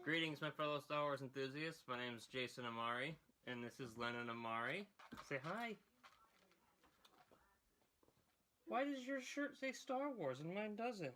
Greetings, my fellow Star Wars enthusiasts. My name is Jason Amari, and this is Lennon Amari. Say hi. Why does your shirt say Star Wars and mine doesn't?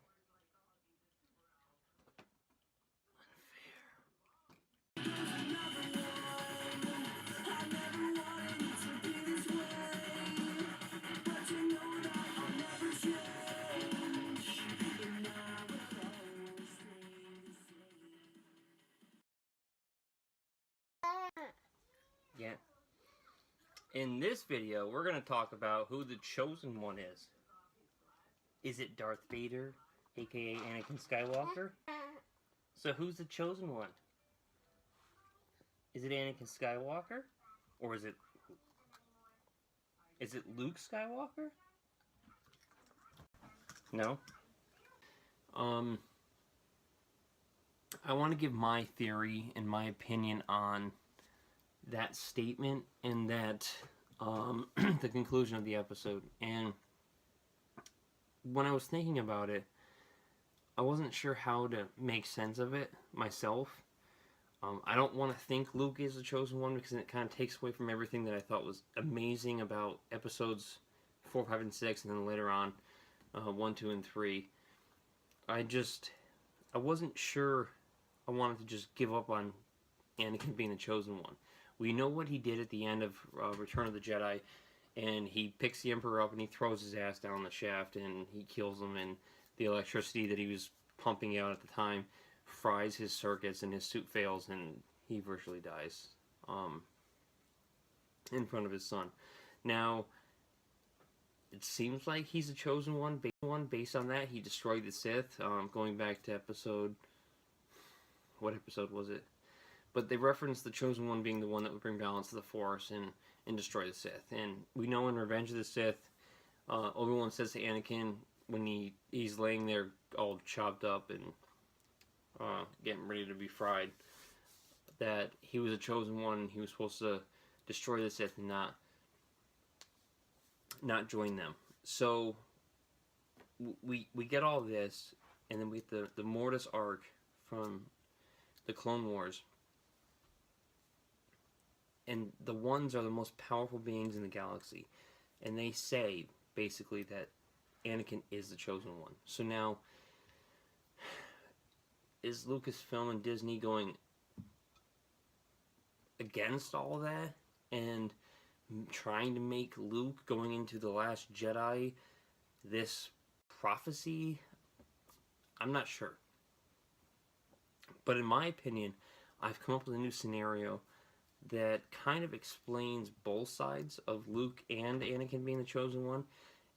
Yeah. In this video, we're going to talk about who the Chosen One is. Is it Darth Vader, aka Anakin Skywalker? So who's the Chosen One? Is it Anakin Skywalker? Or is it Luke Skywalker? No? I want to give my theory and my opinion on that statement and that the conclusion of the episode. And when I was thinking about it, I wasn't sure how to make sense of it myself. I don't want to think Luke is the Chosen One because it kind of takes away from everything that I thought was amazing about episodes 4, 5, and 6, and then later on 1, 2, and 3. I wasn't sure I wanted to just give up on Anakin being the Chosen One. We know what he did at the end of Return of the Jedi, and he picks the Emperor up and he throws his ass down the shaft and he kills him, and the electricity that he was pumping out at the time fries his circuits and his suit fails and he virtually dies in front of his son. Now, it seems like he's the Chosen One. Based on that, he destroyed the Sith, going back to episode... What episode was it? But they referenced the Chosen One being the one that would bring balance to the Force and destroy the Sith. And we know in Revenge of the Sith, Obi-Wan says to Anakin when he's laying there all chopped up and getting ready to be fried, that he was a Chosen One and he was supposed to destroy the Sith and not join them. So we get all this, and then we get the Mortis arc from the Clone Wars. And the ones are the most powerful beings in the galaxy. And they say, basically, that Anakin is the Chosen One. So now, is Lucasfilm and Disney going against all that? And trying to make Luke, going into The Last Jedi, this prophecy? I'm not sure. But in my opinion, I've come up with a new scenario that kind of explains both sides of Luke and Anakin being the Chosen One,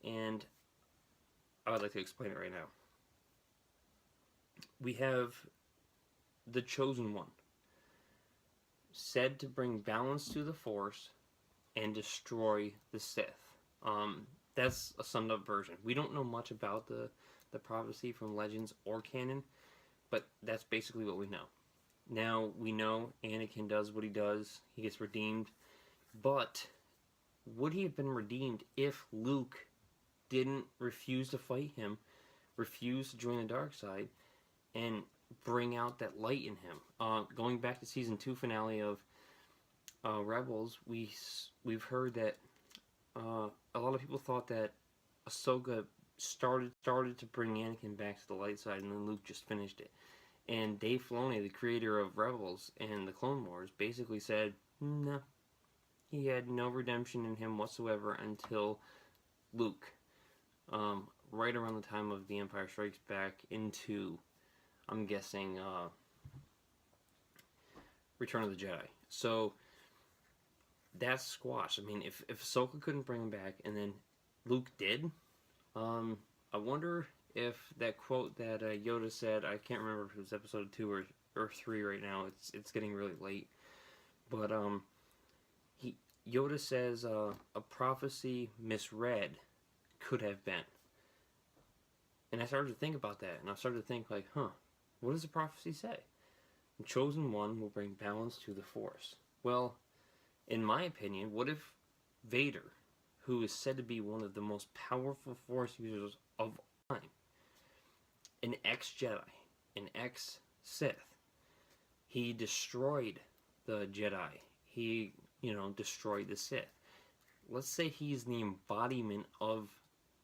and I would like to explain it right now. We have the Chosen One, said to bring balance to the Force and destroy the Sith. That's a summed up version. We don't know much about the prophecy from Legends or canon, but that's basically what we know. Now, we know Anakin does what he does. He gets redeemed. But would he have been redeemed if Luke didn't refuse to fight him, refuse to join the dark side, and bring out that light in him? Going back to Season 2 finale of Rebels, we've heard that a lot of people thought that Ahsoka started to bring Anakin back to the light side, and then Luke just finished it. And Dave Filoni, the creator of Rebels and the Clone Wars, basically said, no, he had no redemption in him whatsoever until Luke. Right around the time of The Empire Strikes Back into, I'm guessing, Return of the Jedi. So, that's squash. I mean, if Ahsoka couldn't bring him back, and then Luke did, I wonder if that quote that Yoda said, I can't remember if it was episode 2 or 3 right now, it's getting really late, but Yoda says a prophecy misread could have been. And I started to think about that, and I started to think like, what does the prophecy say? The Chosen One will bring balance to the Force. Well, in my opinion, what if Vader, who is said to be one of the most powerful Force users of all time, an ex-Jedi, an ex-Sith, He destroyed the Jedi. He, destroyed the Sith. Let's say he's the embodiment of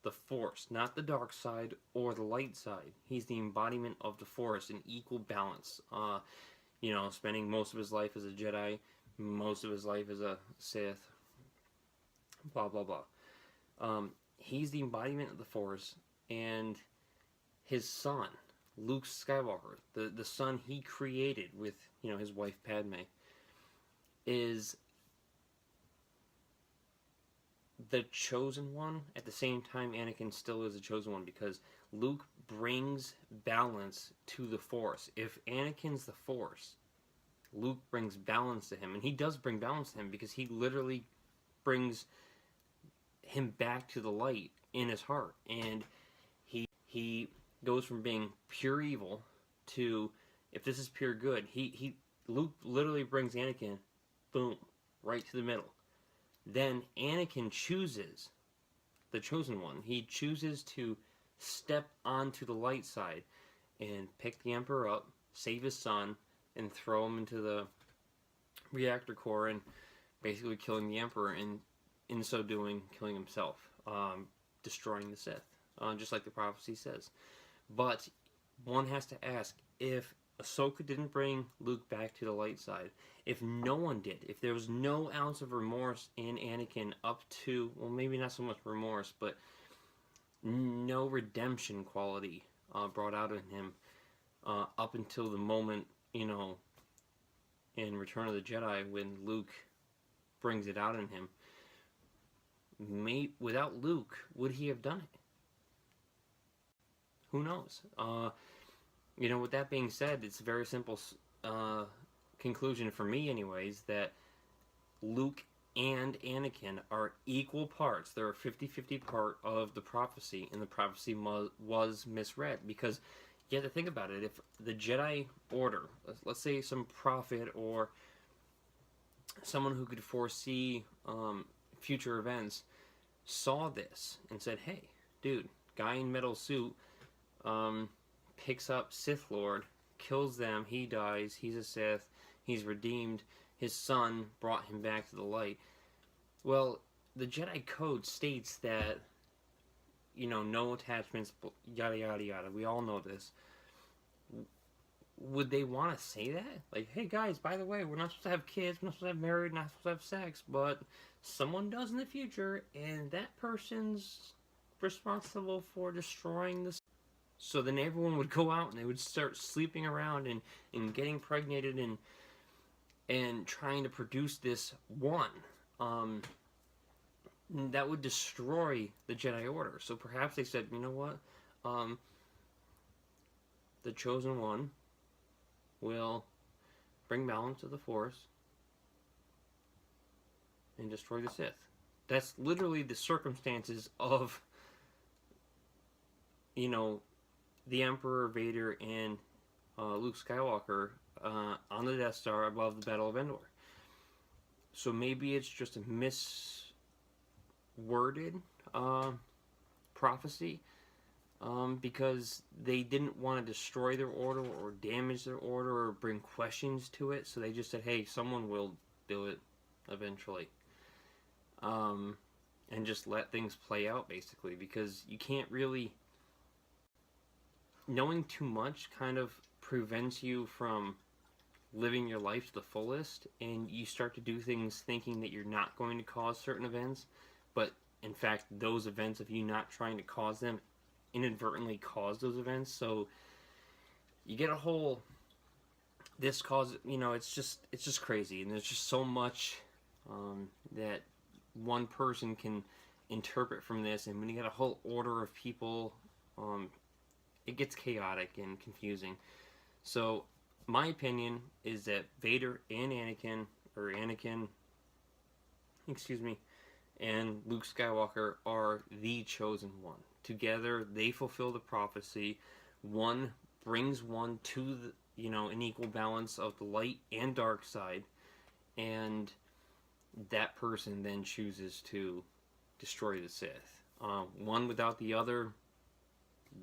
the Force, not the dark side or the light side. He's the embodiment of the Force in equal balance. Spending most of his life as a Jedi, most of his life as a Sith, blah, blah, blah. He's the embodiment of the Force, and his son, Luke Skywalker, the son he created with, his wife Padme, is the chosen one. At the same time, Anakin still is a chosen one, because Luke brings balance to the Force. If Anakin's the Force, Luke brings balance to him, and he does bring balance to him, because he literally brings him back to the light in his heart, and he goes from being pure evil to, if this is pure good, Luke literally brings Anakin, boom, right to the middle. Then Anakin chooses the chosen one. He chooses to step onto the light side and pick the Emperor up, save his son, and throw him into the reactor core, and basically killing the Emperor, and in so doing, killing himself, destroying the Sith, just like the prophecy says. But one has to ask, if Ahsoka didn't bring Luke back to the light side, if no one did, if there was no ounce of remorse in Anakin up to, well, maybe not so much remorse, but no redemption quality brought out in him up until the moment, in Return of the Jedi, when Luke brings it out in him, without Luke, would he have done it? Who knows? With that being said, it's a very simple conclusion for me anyways, that Luke and Anakin are equal parts. They're a 50-50 part of the prophecy, and the prophecy was misread, because you have to think about it. If the Jedi Order, let's say some prophet or someone who could foresee future events, saw this and said, hey, dude, guy in metal suit picks up Sith Lord, kills them, he dies, he's a Sith, he's redeemed, his son brought him back to the light. Well, the Jedi Code states that, no attachments, yada yada yada, we all know this. Would they want to say that? Like, hey guys, by the way, we're not supposed to have kids, we're not supposed to have married, not supposed to have sex, but someone does in the future, and that person's responsible for destroying the... So then everyone would go out and they would start sleeping around and getting pregnated and trying to produce this one. That would destroy the Jedi Order. So perhaps they said, you know what? The chosen one will bring balance to the Force and destroy the Sith. That's literally the circumstances of, the Emperor, Vader, and Luke Skywalker on the Death Star above the Battle of Endor. So maybe it's just a misworded prophecy, because they didn't want to destroy their order or damage their order or bring questions to it, so they just said, hey, someone will do it eventually. And just let things play out, basically, because you can't really... Knowing too much kind of prevents you from living your life to the fullest, and you start to do things thinking that you're not going to cause certain events, but in fact those events, of you not trying to cause them, inadvertently cause those events. So you get a whole, this cause, it's just crazy, and there's just so much that one person can interpret from this, and when you get a whole order of people, it gets chaotic and confusing. So my opinion is that Vader and Anakin, and Luke Skywalker are the chosen one. Together, they fulfill the prophecy. One brings one to the, an equal balance of the light and dark side, and that person then chooses to destroy the Sith. One without the other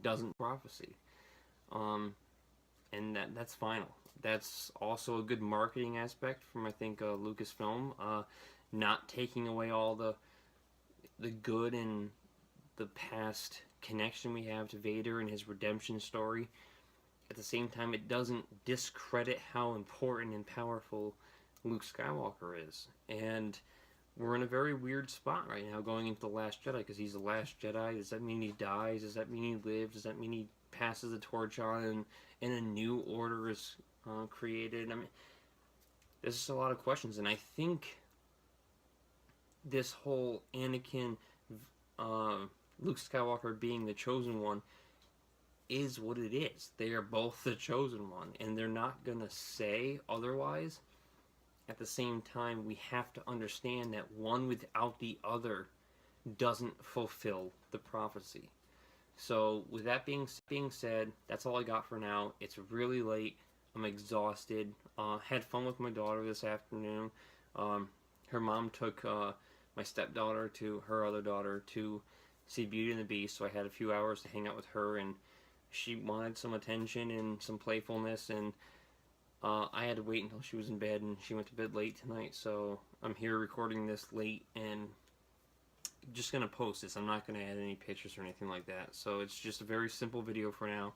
doesn't prophecy. And that's final. That's also a good marketing aspect from, I think, Lucasfilm, not taking away all the good and the past connection we have to Vader and his redemption story. At the same time, it doesn't discredit how important and powerful Luke Skywalker is. And we're in a very weird spot right now going into The Last Jedi, because he's the last Jedi. Does that mean he dies? Does that mean he lives? Does that mean he passes the torch on and a new order is created? I mean, there's just a lot of questions, and I think this whole Anakin, Luke Skywalker being the chosen one is what it is. They are both the chosen one, and they're not gonna say otherwise. At the same time, we have to understand that one without the other doesn't fulfill the prophecy. So with that being said, that's all I got for now. It's really late. I'm exhausted. Had fun with my daughter this afternoon. Her mom took my stepdaughter to her other daughter to see Beauty and the Beast, so I had a few hours to hang out with her, and she wanted some attention and some playfulness, and I had to wait until she was in bed, and she went to bed late tonight, so I'm here recording this late and just going to post this. I'm not going to add any pictures or anything like that, so it's just a very simple video for now.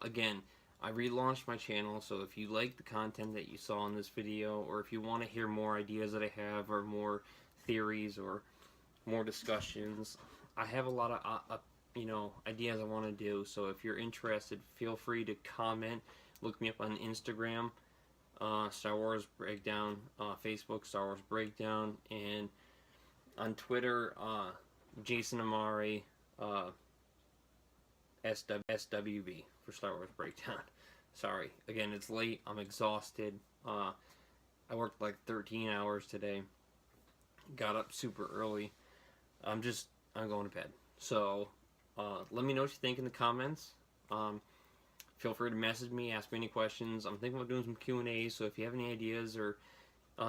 Again, I relaunched my channel, so if you like the content that you saw in this video, or if you want to hear more ideas that I have, or more theories, or more discussions, I have a lot of ideas I want to do. So if you're interested, feel free to comment. Look me up on Instagram, Star Wars Breakdown, Facebook, Star Wars Breakdown, and on Twitter, Jason Amari, SWB for Star Wars Breakdown. Sorry, again, it's late. I'm exhausted. I worked like 13 hours today. Got up super early. I'm going to bed. So, let me know what you think in the comments. Feel free to message me, ask me any questions. I'm thinking about doing some Q&A, so if you have any ideas or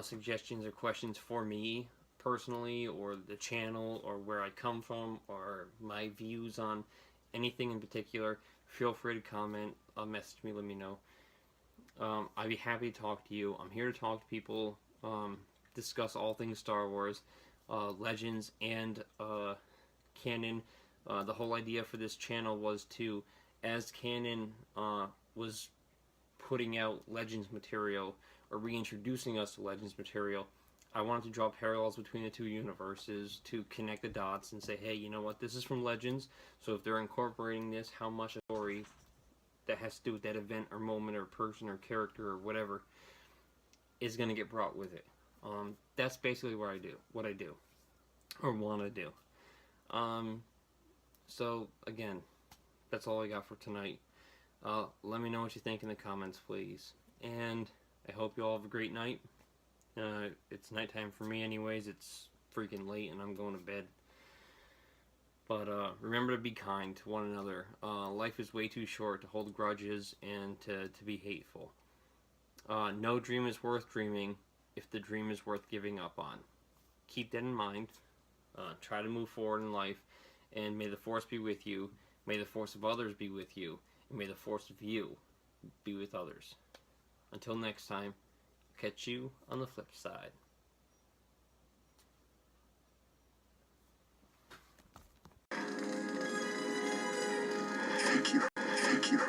suggestions or questions for me personally, or the channel, or where I come from, or my views on anything in particular, feel free to comment, message me, let me know. I'd be happy to talk to you. I'm here to talk to people, discuss all things Star Wars, Legends, and canon. The whole idea for this channel was to, as canon was putting out Legends material, or reintroducing us to Legends material, I wanted to draw parallels between the two universes to connect the dots and say, hey, you know what, this is from Legends, so if they're incorporating this, how much a story that has to do with that event or moment or person or character or whatever is going to get brought with it. That's basically what I do, or want to do. So, again, that's all I got for tonight. Let me know what you think in the comments, please. And I hope you all have a great night. It's nighttime for me anyways. It's freaking late and I'm going to bed. But remember to be kind to one another. Life is way too short to hold grudges and to be hateful. No dream is worth dreaming if the dream is worth giving up on. Keep that in mind. Try to move forward in life. And may the Force be with you. May the Force of others be with you. And may the Force of you be with others. Until next time, catch you on the flip side. Thank you.